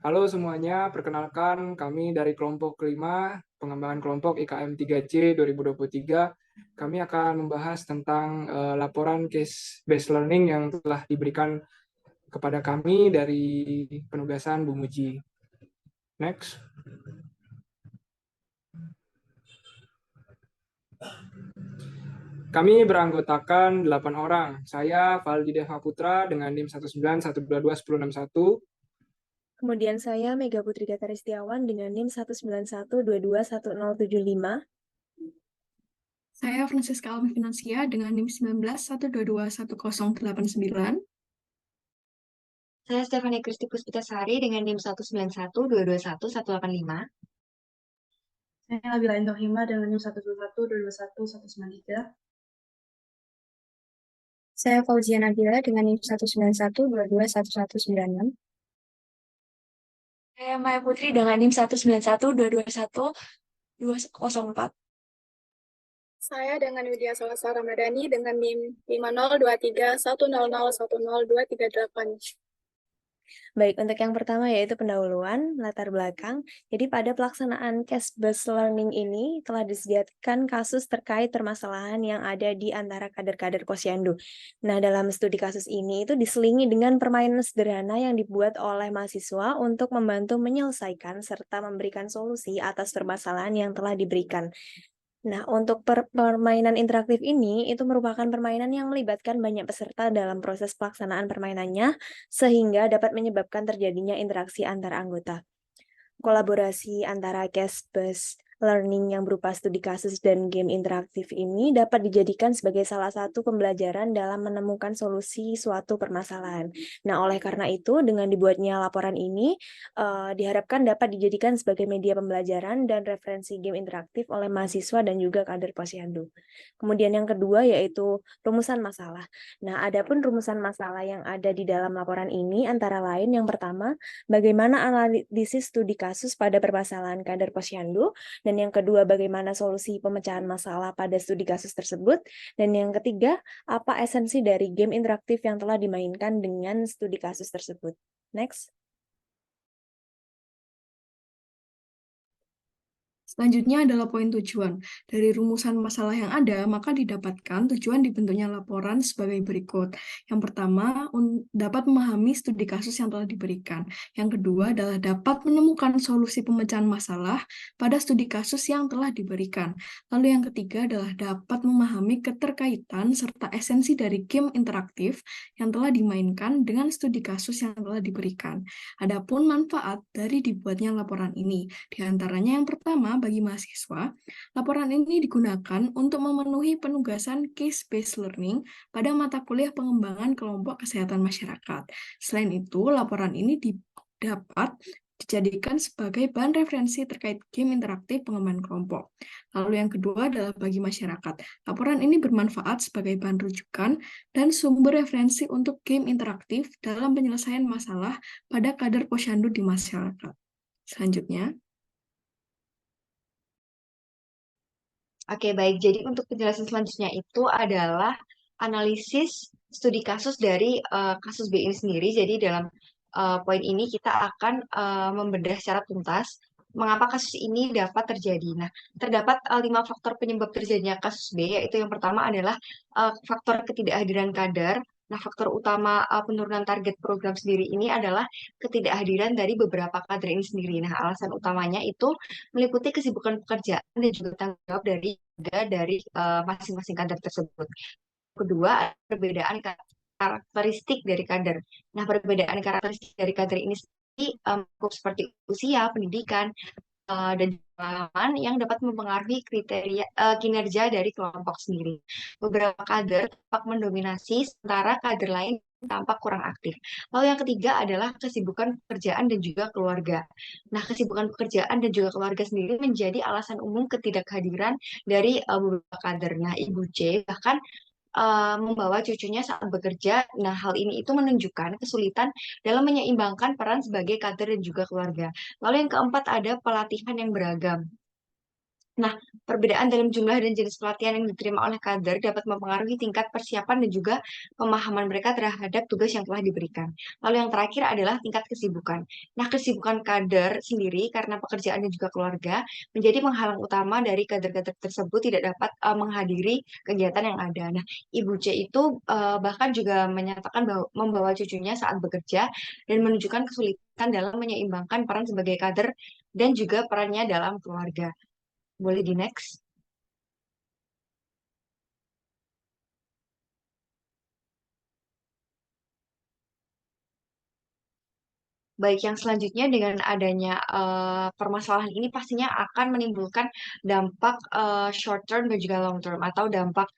Halo semuanya, perkenalkan kami dari kelompok kelima, pengembangan kelompok IKM 3C 2023. Kami akan membahas tentang laporan case based learning yang telah diberikan kepada kami dari penugasan Bu Muji. Next. Kami beranggotakan 8 orang. Saya Valdi Deva Putra dengan NIM 191221061. Kemudian saya Mega Putri Gataristiawan dengan NIM 191221075. Saya Francisca Almi Finansia dengan NIM 1912211089. Saya Stefani Kristi Puspitasari dengan NIM 191221185. Saya Nabila Intohima dengan NIM 121221193. Saya Fauzia Nabila dengan NIM 191221196. Saya Maya Putri dengan NIM 191221204. Saya dengan Widya Salasa Ramadhani dengan NIM 502310010238. Baik, untuk yang pertama yaitu pendahuluan, latar belakang. Jadi pada pelaksanaan case-based learning ini telah disediakan kasus terkait permasalahan yang ada di antara kader-kader Posyandu. Nah, dalam studi kasus ini itu diselingi dengan permainan sederhana yang dibuat oleh mahasiswa untuk membantu menyelesaikan serta memberikan solusi atas permasalahan yang telah diberikan. Nah, untuk permainan interaktif ini, itu merupakan permainan yang melibatkan banyak peserta dalam proses pelaksanaan permainannya, sehingga dapat menyebabkan terjadinya interaksi antar anggota. Kolaborasi antara case-based learning yang berupa studi kasus dan game interaktif ini dapat dijadikan sebagai salah satu pembelajaran dalam menemukan solusi suatu permasalahan. Nah, oleh karena itu, dengan dibuatnya laporan ini, diharapkan dapat dijadikan sebagai media pembelajaran dan referensi game interaktif oleh mahasiswa dan juga kader Posyandu. Kemudian yang kedua yaitu rumusan masalah. Nah, adapun rumusan masalah yang ada di dalam laporan ini antara lain yang pertama, bagaimana analisis studi kasus pada permasalahan kader Posyandu, dan yang kedua bagaimana solusi pemecahan masalah pada studi kasus tersebut, dan yang ketiga apa esensi dari game interaktif yang telah dimainkan dengan studi kasus tersebut. Next. Selanjutnya adalah poin tujuan. Dari rumusan masalah yang ada, maka didapatkan tujuan dibentuknya laporan sebagai berikut. Yang pertama, dapat memahami studi kasus yang telah diberikan. Yang kedua adalah dapat menemukan solusi pemecahan masalah pada studi kasus yang telah diberikan. Lalu yang ketiga adalah dapat memahami keterkaitan serta esensi dari game interaktif yang telah dimainkan dengan studi kasus yang telah diberikan. Adapun manfaat dari dibuatnya laporan ini, diantaranya yang pertama, bagi mahasiswa, laporan ini digunakan untuk memenuhi penugasan case-based learning pada mata kuliah pengembangan kelompok kesehatan masyarakat. Selain itu, laporan ini dapat dijadikan sebagai bahan referensi terkait game interaktif pengembangan kelompok. Lalu yang kedua adalah bagi masyarakat. Laporan ini bermanfaat sebagai bahan rujukan dan sumber referensi untuk game interaktif dalam penyelesaian masalah pada kader Posyandu di masyarakat. Selanjutnya, Oke, baik. Jadi untuk penjelasan selanjutnya itu adalah analisis studi kasus dari kasus B ini sendiri. Jadi dalam poin ini kita akan membedah secara tuntas mengapa kasus ini dapat terjadi. Nah, terdapat 5 faktor penyebab terjadinya kasus B, yaitu yang pertama adalah faktor ketidakhadiran kader. Nah, faktor utama penurunan target program sendiri ini adalah ketidakhadiran dari beberapa kader ini sendiri. Nah, alasan utamanya itu meliputi kesibukan pekerjaan dan juga tanggung jawab dari masing-masing kader tersebut. Kedua, perbedaan karakteristik dari kader. Nah, perbedaan karakteristik dari kader ini sendiri seperti usia, pendidikan, dan pengalaman yang dapat mempengaruhi kriteria kinerja dari kelompok sendiri. Beberapa kader tampak mendominasi, sementara kader lain tampak kurang aktif. Lalu yang ketiga adalah kesibukan pekerjaan dan juga keluarga. Nah, kesibukan pekerjaan dan juga keluarga sendiri menjadi alasan umum ketidakhadiran dari beberapa kader. Nah, Ibu C bahkan membawa cucunya saat bekerja. Nah, hal ini itu menunjukkan kesulitan dalam menyeimbangkan peran sebagai kader dan juga keluarga. Lalu yang keempat ada pelatihan yang beragam. Nah, perbedaan dalam jumlah dan jenis pelatihan yang diterima oleh kader dapat mempengaruhi tingkat persiapan dan juga pemahaman mereka terhadap tugas yang telah diberikan. Lalu yang terakhir adalah tingkat kesibukan. Nah, kesibukan kader sendiri karena pekerjaan dan juga keluarga menjadi penghalang utama dari kader-kader tersebut tidak dapat menghadiri kegiatan yang ada. Nah, Ibu C itu bahkan juga menyatakan bahwa membawa cucunya saat bekerja dan menunjukkan kesulitan dalam menyeimbangkan peran sebagai kader dan juga perannya dalam keluarga. Boleh di next. Baik, yang selanjutnya dengan adanya permasalahan ini pastinya akan menimbulkan dampak short term dan juga long term atau dampak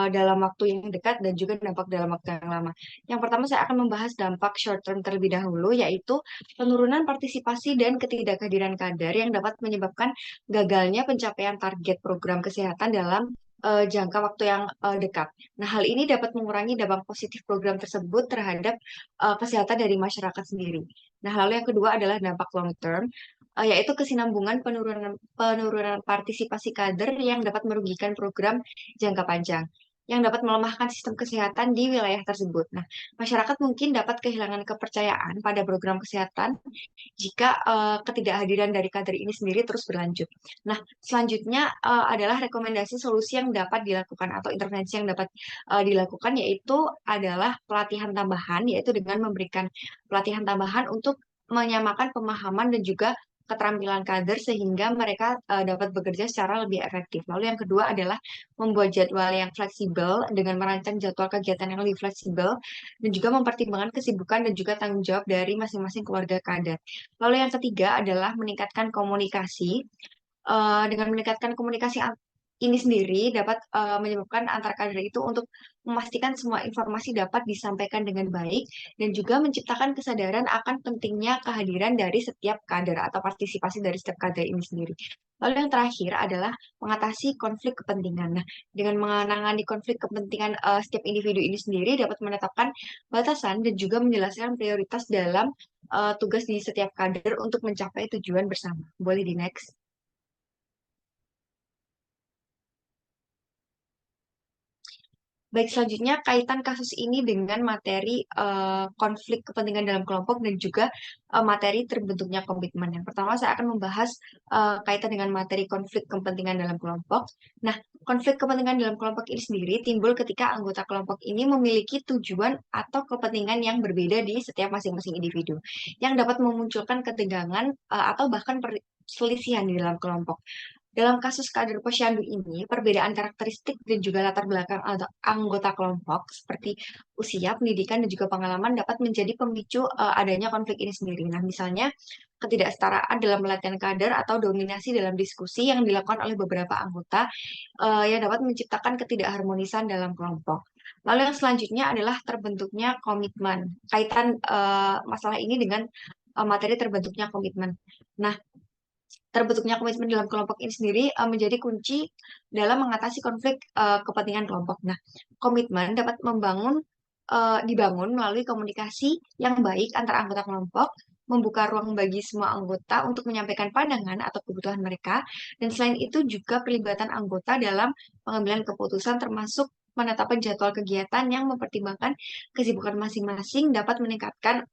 dalam waktu yang dekat dan juga dampak dalam waktu yang lama. Yang pertama saya akan membahas dampak short term terlebih dahulu, yaitu penurunan partisipasi dan ketidakhadiran kader yang dapat menyebabkan gagalnya pencapaian target program kesehatan dalam jangka waktu yang dekat. Nah, hal ini dapat mengurangi dampak positif program tersebut terhadap kesehatan dari masyarakat sendiri. Nah, lalu yang kedua adalah dampak long term, yaitu kesinambungan penurunan partisipasi kader yang dapat merugikan program jangka panjang yang dapat melemahkan sistem kesehatan di wilayah tersebut. Nah, masyarakat mungkin dapat kehilangan kepercayaan pada program kesehatan jika ketidakhadiran dari kader ini sendiri terus berlanjut. Nah, selanjutnya adalah rekomendasi solusi yang dapat dilakukan atau intervensi yang dapat dilakukan, yaitu adalah pelatihan tambahan, yaitu dengan memberikan pelatihan tambahan untuk menyamakan pemahaman dan juga keterampilan kader sehingga mereka dapat bekerja secara lebih efektif. Lalu yang kedua adalah membuat jadwal yang fleksibel dengan merancang jadwal kegiatan yang lebih fleksibel dan juga mempertimbangkan kesibukan dan juga tanggung jawab dari masing-masing keluarga kader. Lalu yang ketiga adalah meningkatkan komunikasi. Dengan meningkatkan komunikasi ini sendiri dapat menyebabkan antar kader itu untuk memastikan semua informasi dapat disampaikan dengan baik dan juga menciptakan kesadaran akan pentingnya kehadiran dari setiap kader atau partisipasi dari setiap kader ini sendiri. Lalu yang terakhir adalah mengatasi konflik kepentingan. Nah, dengan menangani konflik kepentingan setiap individu ini sendiri dapat menetapkan batasan dan juga menjelaskan prioritas dalam tugas di setiap kader untuk mencapai tujuan bersama. Boleh di next. Baik, selanjutnya kaitan kasus ini dengan materi konflik kepentingan dalam kelompok dan juga materi terbentuknya komitmen. Yang pertama, saya akan membahas kaitan dengan materi konflik kepentingan dalam kelompok. Nah, konflik kepentingan dalam kelompok ini sendiri timbul ketika anggota kelompok ini memiliki tujuan atau kepentingan yang berbeda di setiap masing-masing individu, yang dapat memunculkan ketegangan atau bahkan perselisihan di dalam kelompok. Dalam kasus kader posyandu ini, perbedaan karakteristik dan juga latar belakang anggota kelompok seperti usia, pendidikan, dan juga pengalaman dapat menjadi pemicu adanya konflik ini sendiri. Nah, misalnya ketidaksetaraan dalam pelatihan kader atau dominasi dalam diskusi yang dilakukan oleh beberapa anggota yang dapat menciptakan ketidakharmonisan dalam kelompok. Lalu yang selanjutnya adalah terbentuknya komitmen. Kaitan masalah ini dengan materi terbentuknya komitmen. Nah, terbentuknya komitmen dalam kelompok ini sendiri menjadi kunci dalam mengatasi konflik kepentingan kelompok. Nah, komitmen dapat dibangun melalui komunikasi yang baik antara anggota kelompok, membuka ruang bagi semua anggota untuk menyampaikan pandangan atau kebutuhan mereka, dan selain itu juga pelibatan anggota dalam pengambilan keputusan termasuk menetapkan jadwal kegiatan yang mempertimbangkan kesibukan masing-masing dapat meningkatkan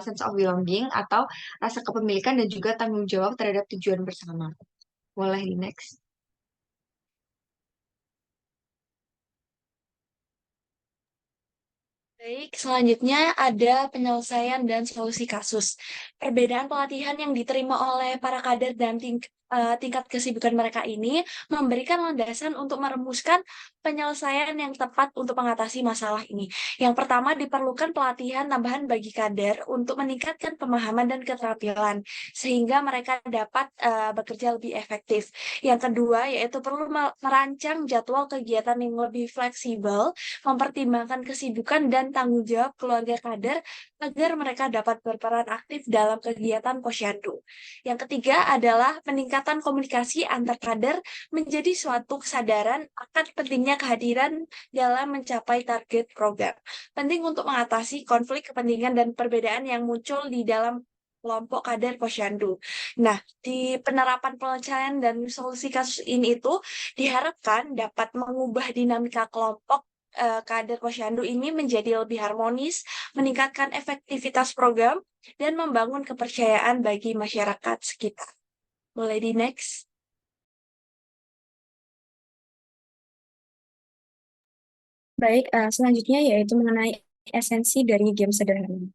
sense of belonging atau rasa kepemilikan dan juga tanggung jawab terhadap tujuan bersama. Boleh di next. Baik, selanjutnya ada penyelesaian dan solusi kasus. Perbedaan pelatihan yang diterima oleh para kader dan tingkat kesibukan mereka ini memberikan landasan untuk merumuskan penyelesaian yang tepat untuk mengatasi masalah ini. Yang pertama, diperlukan pelatihan tambahan bagi kader untuk meningkatkan pemahaman dan keterampilan, sehingga mereka dapat bekerja lebih efektif. Yang kedua, yaitu perlu merancang jadwal kegiatan yang lebih fleksibel, mempertimbangkan kesibukan dan tanggung jawab keluarga kader agar mereka dapat berperan aktif dalam kegiatan posyandu. Yang ketiga adalah peningkatan komunikasi antar kader menjadi suatu kesadaran akan pentingnya kehadiran dalam mencapai target program. Penting untuk mengatasi konflik kepentingan dan perbedaan yang muncul di dalam kelompok kader posyandu. Nah, di penerapan penyelesaian dan solusi kasus ini itu diharapkan dapat mengubah dinamika kelompok kader posyandu ini menjadi lebih harmonis, meningkatkan efektivitas program, dan membangun kepercayaan bagi masyarakat sekitar. Boleh di next? Baik, selanjutnya yaitu mengenai esensi dari game sederhana.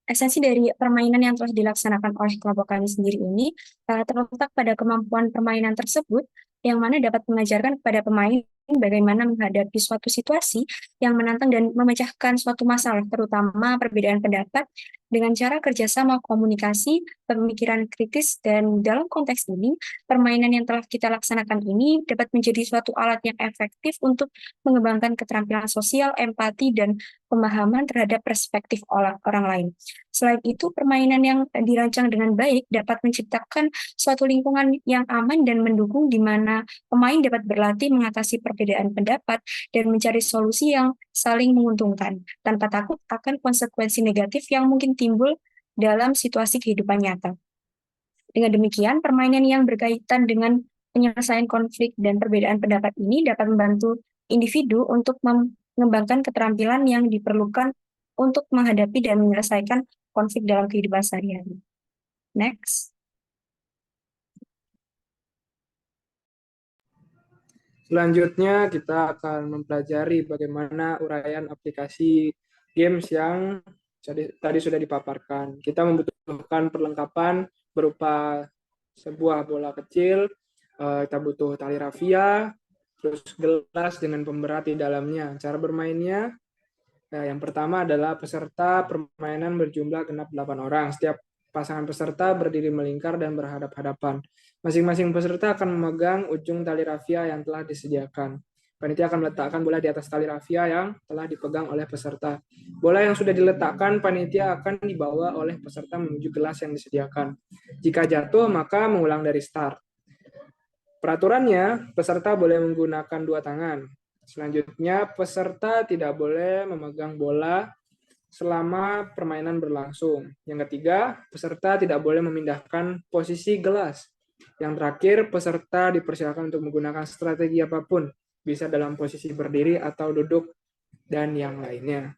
Esensi dari permainan yang telah dilaksanakan oleh kelompok kami sendiri ini terletak pada kemampuan permainan tersebut yang mana dapat mengajarkan kepada pemain bagaimana menghadapi suatu situasi yang menantang dan memecahkan suatu masalah, terutama perbedaan pendapat dengan cara kerjasama, komunikasi, pemikiran kritis, dan dalam konteks ini, permainan yang telah kita laksanakan ini dapat menjadi suatu alat yang efektif untuk mengembangkan keterampilan sosial, empati, dan pemahaman terhadap perspektif orang lain. Selain itu, permainan yang dirancang dengan baik dapat menciptakan suatu lingkungan yang aman dan mendukung di mana pemain dapat berlatih mengatasi perbedaan pendapat dan mencari solusi yang saling menguntungkan, tanpa takut akan konsekuensi negatif yang mungkin timbul dalam situasi kehidupan nyata. Dengan demikian, permainan yang berkaitan dengan penyelesaian konflik dan perbedaan pendapat ini dapat membantu individu untuk mengembangkan keterampilan yang diperlukan untuk menghadapi dan menyelesaikan konflik dalam kehidupan sehari-hari. Next. Selanjutnya kita akan mempelajari bagaimana uraian aplikasi games yang tadi sudah dipaparkan. Kita membutuhkan perlengkapan berupa sebuah bola kecil, kita butuh tali rafia, terus gelas dengan pemberat di dalamnya. Cara bermainnya, yang pertama adalah peserta permainan berjumlah genap 8 orang. Setiap pasangan peserta berdiri melingkar dan berhadap-hadapan. Masing-masing peserta akan memegang ujung tali rafia yang telah disediakan. Panitia akan meletakkan bola di atas tali rafia yang telah dipegang oleh peserta. Bola yang sudah diletakkan, panitia akan dibawa oleh peserta menuju gelas yang disediakan. Jika jatuh, maka mengulang dari start. Peraturannya, peserta boleh menggunakan 2 tangan. Selanjutnya, peserta tidak boleh memegang bola selama permainan berlangsung. Yang ketiga, peserta tidak boleh memindahkan posisi gelas. Yang terakhir, peserta dipersilakan untuk menggunakan strategi apapun, bisa dalam posisi berdiri atau duduk, dan yang lainnya.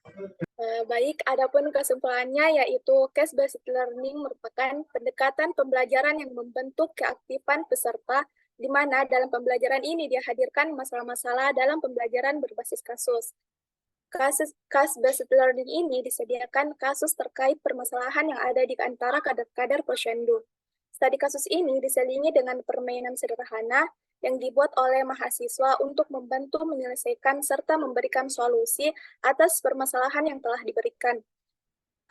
Baik, adapun kesimpulannya yaitu case-based learning merupakan pendekatan pembelajaran yang membentuk keaktifan peserta, di mana dalam pembelajaran ini dihadirkan masalah-masalah dalam pembelajaran berbasis kasus. Case-based learning ini disediakan kasus terkait permasalahan yang ada di antara kader-kader posyandu. Studi kasus ini diselingi dengan permainan sederhana yang dibuat oleh mahasiswa untuk membantu menyelesaikan serta memberikan solusi atas permasalahan yang telah diberikan.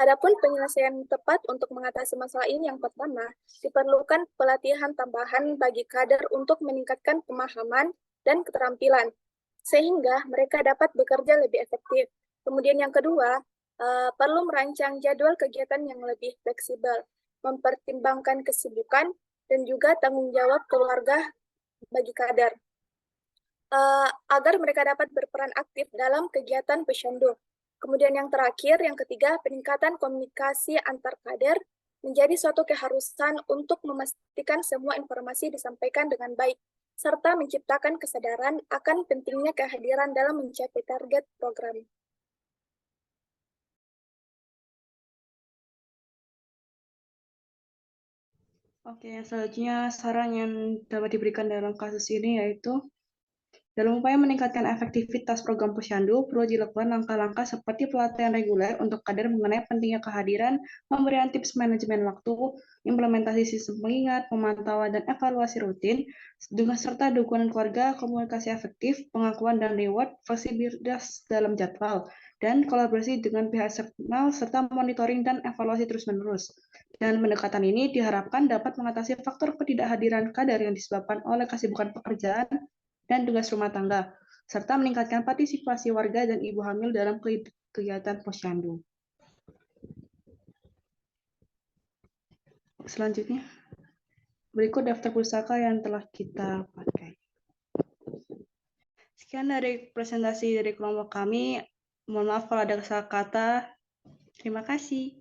Adapun penyelesaian tepat untuk mengatasi masalah ini yang pertama, diperlukan pelatihan tambahan bagi kader untuk meningkatkan pemahaman dan keterampilan, sehingga mereka dapat bekerja lebih efektif. Kemudian yang kedua, perlu merancang jadwal kegiatan yang lebih fleksibel, mempertimbangkan kesibukan dan juga tanggung jawab keluarga bagi kader, agar mereka dapat berperan aktif dalam kegiatan posyandu. Kemudian yang terakhir, yang ketiga, peningkatan komunikasi antar kader menjadi suatu keharusan untuk memastikan semua informasi disampaikan dengan baik, serta menciptakan kesadaran akan pentingnya kehadiran dalam mencapai target program. Oke, selanjutnya saran yang dapat diberikan dalam kasus ini yaitu dalam upaya meningkatkan efektivitas program posyandu, perlu dilakukan langkah-langkah seperti pelatihan reguler untuk kader mengenai pentingnya kehadiran, pemberian tips manajemen waktu, implementasi sistem pengingat, pemantauan dan evaluasi rutin, dengan serta dukungan keluarga, komunikasi efektif, pengakuan dan reward, fleksibilitas dalam jadwal, dan kolaborasi dengan pihak eksternal, serta monitoring dan evaluasi terus-menerus. Dan pendekatan ini diharapkan dapat mengatasi faktor ketidakhadiran kader yang disebabkan oleh kesibukan pekerjaan dan tugas rumah tangga, serta meningkatkan partisipasi warga dan ibu hamil dalam kegiatan posyandu. Selanjutnya, berikut daftar pustaka yang telah kita pakai. Sekian dari presentasi dari kelompok kami. Mohon maaf kalau ada salah kata. Terima kasih.